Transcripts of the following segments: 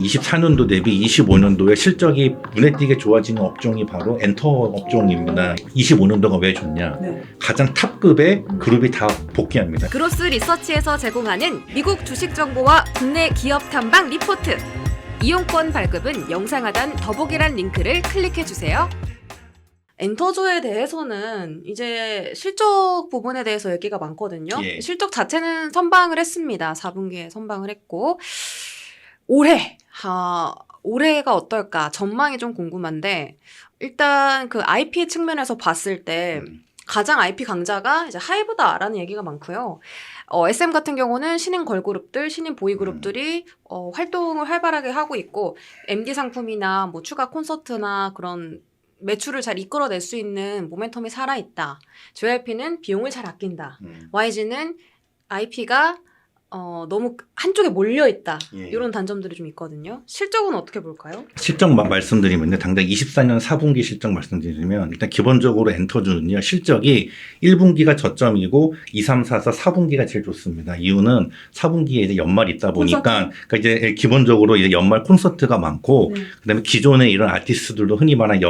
24년도 대비 25년도에 실적이 눈에 띄게 좋아지는 업종이 바로 엔터 업종입니다. 25년도가 왜 좋냐? 네. 가장 탑급의 그룹이 다 복귀합니다. 그로스 리서치에서 제공하는 미국 주식 정보와 국내 기업 탐방 리포트. 이용권 발급은 영상 하단 더보기란 링크를 클릭해 주세요. 엔터조에 대해서는 이제 실적 부분에 대해서 얘기가 많거든요. 예. 실적 자체는 선방을 했습니다. 4분기에 선방을 했고 올해가 어떨까 전망이 좀 궁금한데 일단 그 IP 측면에서 봤을 때 가장 IP 강자가 이제 하이브다라는 얘기가 많고요. SM 같은 경우는 신인 걸그룹들, 신인 보이그룹들이 활동을 활발하게 하고 있고 MD 상품이나 뭐 추가 콘서트나 그런 매출을 잘 이끌어낼 수 있는 모멘텀이 살아있다. JYP는 비용을 잘 아낀다. YG는 IP가 너무 한쪽에 몰려있다. 예. 이런 단점들이 좀 있거든요. 실적은 어떻게 볼까요? 실적 말씀드리면 당장 24년 4분기 실적 말씀드리면 일단 기본적으로 엔터주는요. 실적이 1분기가 저점이고 2, 3, 4, 4분기가 제일 좋습니다. 이유는 4분기에 이제 연말이 있다 보니까 그러니까 이제 기본적으로 이제 연말 콘서트가 많고 그다음에 기존의 이런 아티스트들도 흔히 말하는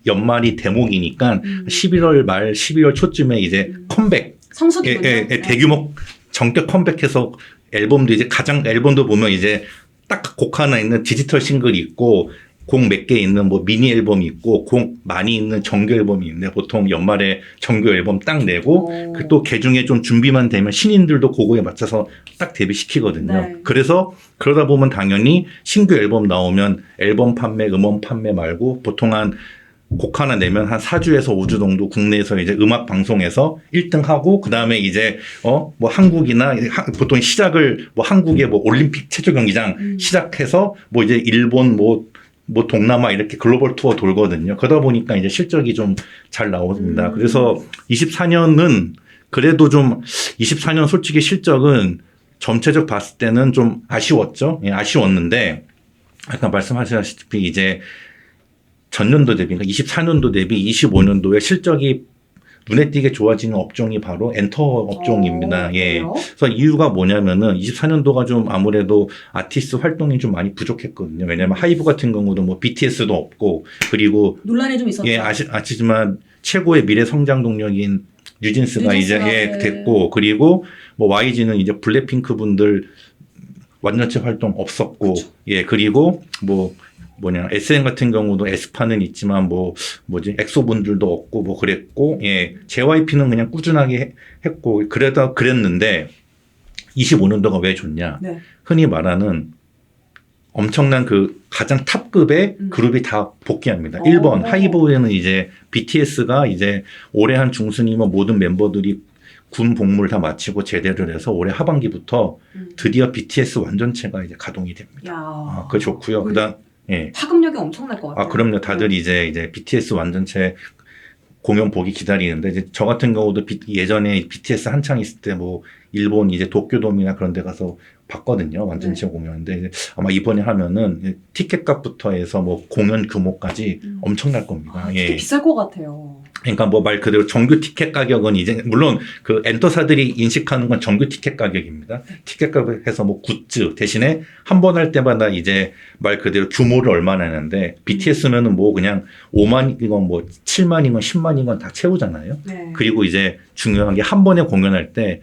연말이 대목이니까 11월 말 12월 초쯤에 이제 컴백 성수기군요. 대규모 정격 컴백해서 앨범도 이제 가장 앨범도 보면 이제 딱 곡 하나 있는 디지털 싱글이 있고 곡 몇 개 있는 뭐 미니 앨범이 있고 곡 많이 있는 정규 앨범이 있는데 보통 연말에 정규 앨범 딱 내고 그 또 개중에 좀 준비만 되면 신인들도 그거에 맞춰서 딱 데뷔시키거든요. 네. 그래서 그러다 보면 당연히 신규 앨범 나오면 앨범 판매, 음원 판매 말고 보통 곡 하나 내면 한 4주에서 5주 정도 국내에서 이제 음악 방송에서 1등 하고 그다음에 이제 뭐 한국이나 보통 시작을 뭐 한국의 뭐 올림픽 체조 경기장 시작해서 뭐 이제 일본 뭐 동남아 이렇게 글로벌 투어 돌거든요. 그러다 보니까 이제 실적이 좀 잘 나옵니다. 그래서 24년은 그래도 좀 24년 솔직히 실적은 전체적 봤을 때는 좀 아쉬웠죠. 예, 아쉬웠는데 아까 말씀하셨다시피 이제 전년도 대비, 그러니까 24년도 대비 25년도에 실적이 눈에 띄게 좋아지는 업종이 바로 엔터 업종입니다. 예. 그래요? 그래서 이유가 뭐냐면은 24년도가 좀 아무래도 아티스트 활동이 좀 많이 부족했거든요. 왜냐면 하이브 같은 경우도 뭐 BTS도 없고 그리고 논란이 좀 있었죠. 예, 아시지만 최고의 미래 성장 동력인 뉴진스가 이제 네. 됐고 그리고 뭐 YG는 이제 블랙핑크 분들 완전체 활동 없었고 그쵸. 예, 그리고 SM 같은 경우도 에스파는 있지만 엑소 분들도 없고 뭐 그랬고 예, JYP는 그냥 꾸준하게 했고 그랬는데 25년도가 왜 좋냐? 네. 흔히 말하는 엄청난 그 가장 탑급의 그룹이 다 복귀합니다. 1번 하이브에는 이제 BTS가 이제 올해 한 중순이면 모든 멤버들이 군 복무를 다 마치고 제대를 해서 올해 하반기부터 드디어 BTS 완전체가 이제 가동이 됩니다. 야. 그거 좋고요. 그다음 예. 파급력이 엄청날 것 같아요. 그럼요. 다들 이제 BTS 완전체 공연 보기 기다리는데 이제 저 같은 경우도 예전에 BTS 한창 있을 때 뭐 일본 이제 도쿄돔이나 그런 데 가서 봤거든요. 완전체 공연인데 이제 아마 이번에 하면은 티켓 값부터 해서 뭐 공연 규모까지 엄청날 겁니다. 되게 비쌀 것 같아요. 그러니까 뭐 말 그대로 정규 티켓 가격은 이제 물론 그 엔터사들이 인식하는 건 정규 티켓 가격입니다. 티켓 가격에서 뭐 굿즈 대신에 한 번 할 때마다 이제 말 그대로 규모를 얼마나 하는데 BTS면은 뭐 그냥 5만이건 뭐 7만이건 10만이건 다 채우잖아요. 네. 그리고 이제 중요한 게 한 번에 공연할 때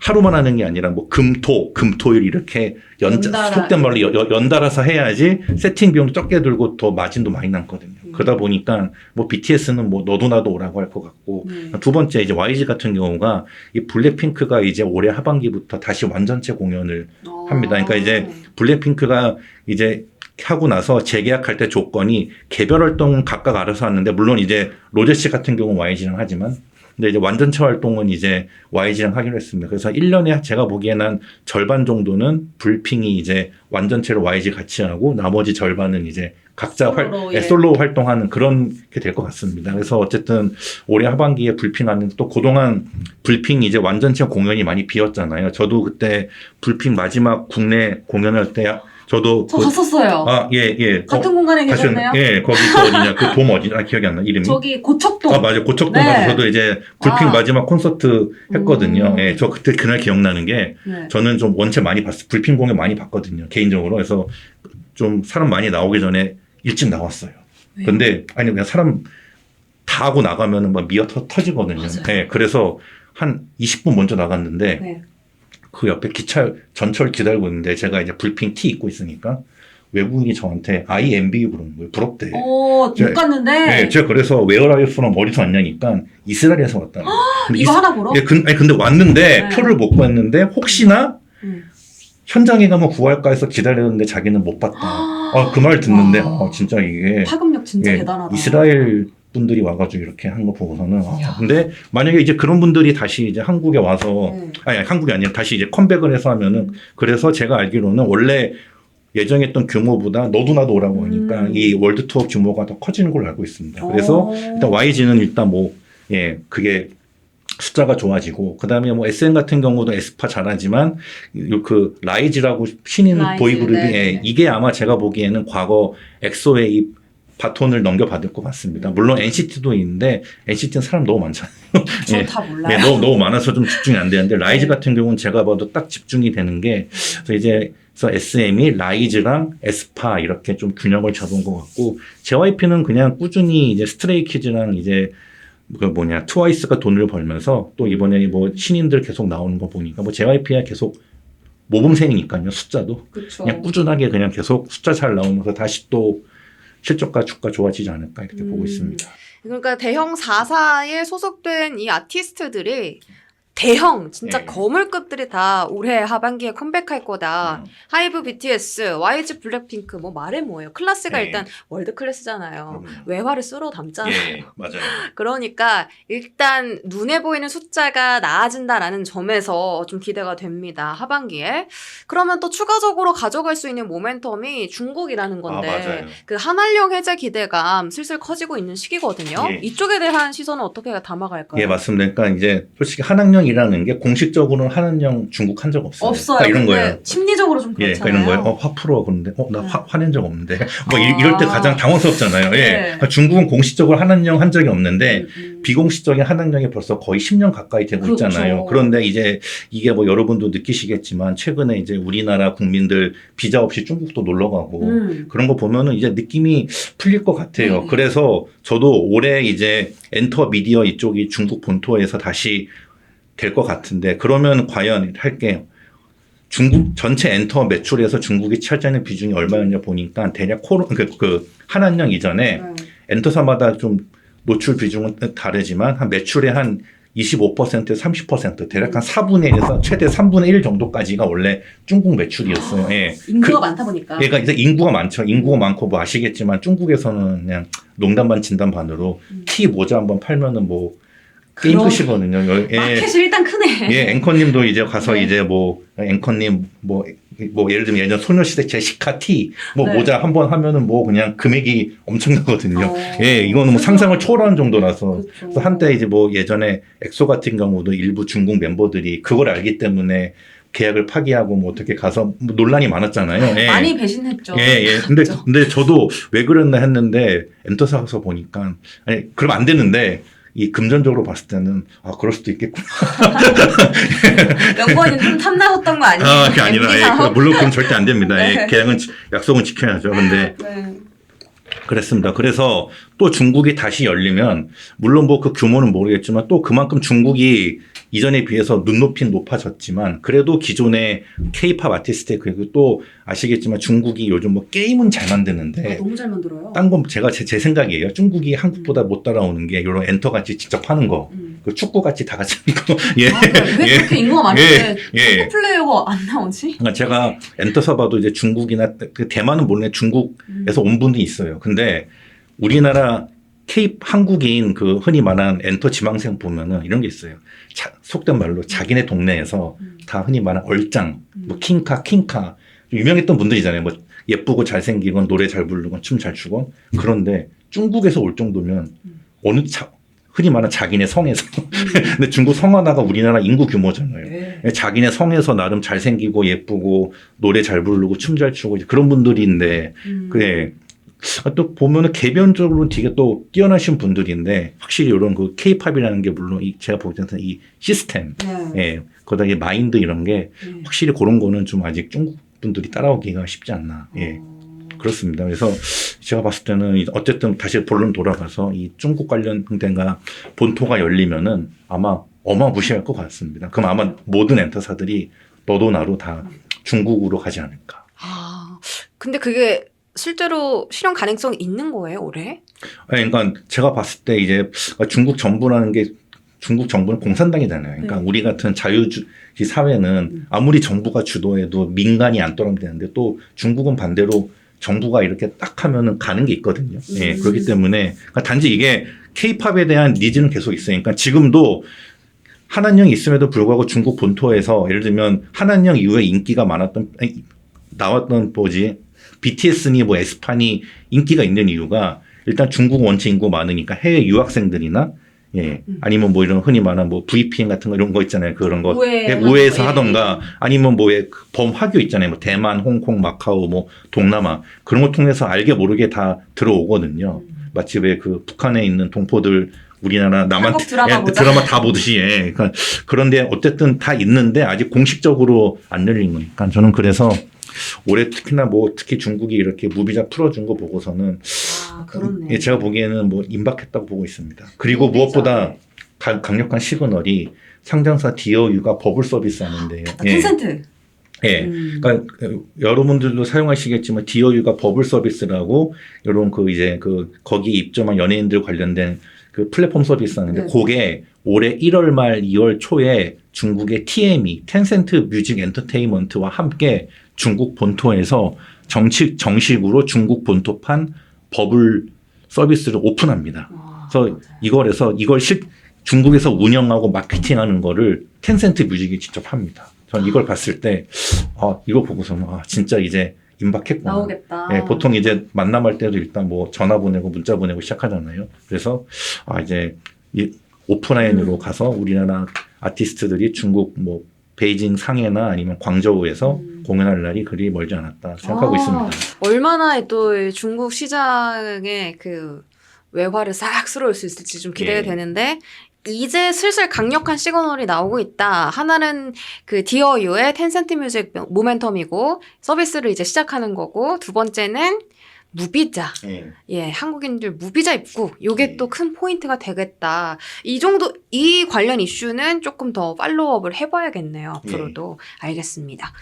하루만 하는 게 아니라 뭐 금토일 이렇게 속된 말로 연달아서 해야지 세팅 비용도 적게 들고 더 마진도 많이 남거든요. 그러다 보니까 뭐 BTS는 뭐 너도 나도 오라고 할 것 같고 두 번째 이제 YG 같은 경우가 이 블랙핑크가 이제 올해 하반기부터 다시 완전체 공연을 합니다. 그러니까 이제 블랙핑크가 이제 하고 나서 재계약할 때 조건이 개별 활동은 각각 알아서 하는데 물론 이제 로제 씨 같은 경우는 YG랑 하지만 근데 이제 완전체 활동은 이제 YG랑 하기로 했습니다. 그래서 1년에 제가 보기에는 한 절반 정도는 불핑이 이제 완전체로 YG 같이 하고 나머지 절반은 이제 각자 솔로 활동하는 그런 게 될 것 같습니다. 그래서 어쨌든 올해 하반기에 불핑하는 또 그동안 불핑 이제 완전체 공연이 많이 비었잖아요. 저도 그때 불핑 마지막 국내 공연할 때 저도 저 갔었어요. 예. 같은 공간에 계셨네요. 예, 거기 그 어디냐 그 돔 어디냐 기억이 안 나 이름이. 저기 고척동. 맞아요. 고척동 네. 가서 저도 이제 불핑 마지막 콘서트 했거든요. 음. 예, 저 그때 그날 기억나는 게 네. 저는 좀 원체 많이 봤어요. 불핑 공연 많이 봤거든요. 개인적으로. 그래서 좀 사람 많이 나오기 전에 일찍 나왔어요. 왜요? 근데 아니 그냥 사람 다 하고 나가면은 막 미어 터지거든요. 맞아요. 예, 그래서 한 20분 먼저 나갔는데 네. 그 옆에 기차 전철 기다리고 있는데 제가 이제 불핑 티 입고 있으니까 외국인이 저한테 IMB 부르는 거예요. 부럽대. 못 갔는데. 네, 제가 그래서 웨어라이프는 어디서 왔냐니까 이스라엘에서 왔다는 거예요. 근데 이거 하나 보러? 예, 근데 왔는데 네. 표를 못 봤는데 혹시나 음. 현장에 가면 구할까 해서 기다렸는데 자기는 못 봤다. 그 말 듣는데 와. 진짜 이게 파급력 진짜 예, 대단하다. 이스라엘 분들이 와가지고 이렇게 한 거 보고서는 이야. 근데 만약에 이제 그런 분들이 다시 이제 한국에 와서 네. 아니 한국이 아니라 다시 이제 컴백을 해서 하면은 그래서 제가 알기로는 원래 예정했던 규모보다 너도 나도 오라고 하니까 이 월드 투어 규모가 더 커지는 걸로 알고 있습니다. 그래서 일단 YG는 일단 그게 숫자가 좋아지고 그다음에 SM 같은 경우도 에스파 잘하지만 그 라이즈라고 신인 라이즈, 보이그룹이 네. 이게 아마 제가 보기에는 과거 엑소의 이 바톤을 넘겨받을 것 같습니다. 물론 NCT도 있는데 NCT는 사람 너무 많잖아요. 저 예. 다 몰라요. 네, 너무 많아서 좀 집중이 안 되는데 라이즈 네. 같은 경우는 제가 봐도 딱 집중이 되는 게 그래서 SM이 라이즈랑 에스파 이렇게 좀 균형을 잡은 것 같고 JYP는 그냥 꾸준히 이제 스트레이키즈랑 이제 트와이스가 돈을 벌면서 또 이번에 신인들 계속 나오는 거 보니까 JYP야 계속 모범생이니까요. 숫자도 그쵸. 그냥 꾸준하게 그냥 계속 숫자 잘 나오면서 다시 또 실적과 주가 좋아지지 않을까 이렇게 보고 있습니다. 그러니까 대형 4사에 소속된 이 아티스트들이 대형 진짜 네. 거물급들이 다 올해 하반기에 컴백할 거다. 하이브, BTS, YG, 블랙핑크 뭐 말해 뭐예요. 클래스가 네. 일단 월드 클래스잖아요. 그럼요. 외화를 쓸어 담잖아요. 예, 맞아요. 그러니까 일단 눈에 보이는 숫자가 나아진다라는 점에서 좀 기대가 됩니다. 하반기에. 그러면 또 추가적으로 가져갈 수 있는 모멘텀이 중국이라는 건데 맞아요. 그 한한령 해제 기대감 슬슬 커지고 있는 시기거든요. 예. 이쪽에 대한 시선은 어떻게 담아갈까요? 예, 맞습니다. 그러니까 이제 솔직히 한학령이라는 게 공식적으로는 한학령 중국 한 적 없어요. 없어요. 그러니까 이런 근데 거예요. 심리적으로 좀 예, 그렇잖아요. 그러니까 이런 거예요. 화 풀어. 그런데, 나 네. 화낸 적 없는데. 이럴 때 가장 당황스럽잖아요. 예. 네. 그러니까 중국은 공식적으로 한학령 한 적이 없는데, 음. 비공식적인 한학령이 벌써 거의 10년 가까이 되고 그렇죠. 있잖아요. 그런데 이제 이게 여러분도 느끼시겠지만, 최근에 이제 우리나라 국민들 비자 없이 중국도 놀러 가고, 그런 거 보면은 이제 느낌이 풀릴 것 같아요. 그래서 저도 올해 이제 엔터 미디어 이쪽이 중국 본토에서 다시 될 것 같은데, 그러면 과연 할게요. 중국 전체 엔터 매출에서 중국이 차지하는 비중이 얼마였냐 보니까 대략 한한령 이전에 엔터사마다 좀 노출 비중은 다르지만 한 매출의 한 25%에서 30% 대략 한 4분의 1에서 최대 3분의 1 정도까지가 원래 중국 매출이었어요. 예. 인구가 많다 보니까. 그러니까 이제 인구가 많죠. 인구가 많고 아시겠지만 중국에서는 그냥 농담 반 진담 반으로 티 모자 한번 팔면은 게임 그럼. 끝이거든요. 예. 마켓이 일단 크네. 예, 앵커님도 이제 가서 네. 이제 앵커님 예를 들면 예전 소녀시대 제시카 티 네. 모자 한번 하면은 그냥 금액이 엄청나거든요. 어. 예, 이거는 상상을 초월하는 정도라서. 그쵸. 그래서 한때 이제 예전에 엑소 같은 경우도 일부 중국 멤버들이 그걸 알기 때문에 계약을 파기하고 어떻게 가서 논란이 많았잖아요. 예. 많이 배신했죠. 예. 근데 저도 왜 그랬나 했는데 엔터사 가서 보니까 그럼 안 되는데 이 금전적으로 봤을 때는 그럴 수도 있겠구나. 명권이 좀 탐나셨던 거 아니에요? 그게 아니라 MD 사업? 물론 그건 절대 안 됩니다. 네. 계약은 약속은 지켜야죠. 근데 네. 그랬습니다. 그래서 또 중국이 다시 열리면 물론 그 규모는 모르겠지만 또 그만큼 중국이 이전에 비해서 눈높이는 높아졌지만 그래도 기존의 K-팝 아티스트 그리고 또 아시겠지만 중국이 요즘 게임은 잘 만드는데 너무 잘 만들어요. 딴 건 제가 제 생각이에요. 중국이 한국보다 못 따라오는 게 이런 엔터 같이 직접 하는 거, 그 축구 같이 다 같이 하는 거. 예. 왜 그렇게 인구가 많은데 예. 축구 플레이어가 안 나오지? 그러니까 제가 엔터서 봐도 이제 중국이나 대만은 모르는데 중국에서 온 분도 있어요. 근데 우리나라 한국인 흔히 말하는 엔터 지망생 보면은 이런 게 있어요. 속된 말로 자기네 동네에서 다 흔히 말하는 얼짱, 킹카 유명했던 분들이잖아요. 예쁘고 잘생기건 노래 잘 부르건 춤 잘 추건. 그런데 중국에서 올 정도면 흔히 말하는 자기네 성에서. 근데 중국 성 하나가 우리나라 인구 규모잖아요. 네. 자기네 성에서 나름 잘생기고 예쁘고 노래 잘 부르고 춤 잘 추고 이제 그런 분들인데 그래 또 보면은 개변적으로는 되게 또 뛰어나신 분들인데 확실히 이런 그 K-팝이라는 게 물론 제가 볼 때는 이 시스템, 예, 거기다 이 마인드 이런 게 확실히 그런 거는 좀 아직 중국 분들이 따라오기가 쉽지 않나, 예. 그렇습니다. 그래서 제가 봤을 때는 어쨌든 다시 본론 돌아가서 이 중국 관련된가 본토가 열리면은 아마 어마무시할 것 같습니다. 그럼 아마 모든 엔터사들이 너도 나도 다 중국으로 가지 않을까. 아, 근데 그게 실제로 실현 가능성이 있는 거예요, 올해? 그러니까 제가 봤을 때 이제 중국 정부라는 게 중국 정부는 공산당이잖아요. 그러니까 우리 같은 자유주의 사회는 아무리 정부가 주도해도 민간이 안 떠넘되는데 또 중국은 반대로 정부가 이렇게 딱 하면은 가는 게 있거든요. 예, 그렇기 때문에 그러니까 단지 이게 K-팝에 대한 니즈는 계속 있어요. 그러니까 지금도 한한령이 있음에도 불구하고 중국 본토에서 예를 들면 한한령 이후에 인기가 많았던 나왔던 BTS니 뭐 에스파니 인기가 있는 이유가 일단 중국 원체 인구 많으니까 해외 유학생들이나 예 아니면 뭐 이런 흔히 말하는 뭐 VPN 같은 거 이런 거 있잖아요. 그런 거 우회에서 하던가 아니면 뭐의 범화교 있잖아요. 뭐 대만, 홍콩, 마카오, 뭐 동남아 그런 거 통해서 알게 모르게 다 들어오거든요. 마치 왜 그 북한에 있는 동포들 우리나라 남한 드라마 다 보듯이 예. 그러니까 그런데 어쨌든 다 있는데 아직 공식적으로 안 열린 거니까 저는 그래서 올해 특히나 뭐 특히 중국이 이렇게 무비자 풀어준 거 보고서는 그렇네. 예, 제가 보기에는 뭐 임박했다고 보고 있습니다. 그리고 무엇보다 강력한 시그널이 상장사 디어유가 버블 서비스 하는데요. 텐센트. 예. 그러니까 여러분들도 사용하시겠지만 디어유가 버블 서비스라고 이런 그 이제 그 거기 입점한 연예인들 관련된 그 플랫폼 서비스 하는데 그게 올해 1월 말 2월 초에 중국의 TME 텐센트 뮤직 엔터테인먼트와 함께 중국 본토에서 정식으로 중국 본토판 버블 서비스를 오픈합니다. 그래서 이걸 중국에서 운영하고 마케팅하는 거를 텐센트 뮤직이 직접 합니다. 전 이걸 봤을 때 이거 보고서는 진짜 이제 임박했구나. 나오겠다. 예, 보통 이제 만남할 때도 일단 뭐 전화 보내고 문자 보내고 시작하잖아요. 그래서 이제 이 오프라인으로 가서 우리나라 아티스트들이 중국 뭐 베이징 상해나 아니면 광저우에서 공연할 날이 그리 멀지 않았다 생각하고 있습니다. 얼마나 또 중국 시장의 그 외화를 싹 쓸어올 수 있을지 좀 기대가 되는데 이제 슬슬 강력한 시그널이 나오고 있다. 하나는 그 디어유의 텐센트 뮤직 모멘텀이고 서비스를 이제 시작하는 거고 두 번째는 무비자. 예, 한국인들 무비자 입국. 요게 또 큰 포인트가 되겠다. 이 관련 이슈는 조금 더 팔로우업을 해봐야겠네요. 앞으로도. 알겠습니다.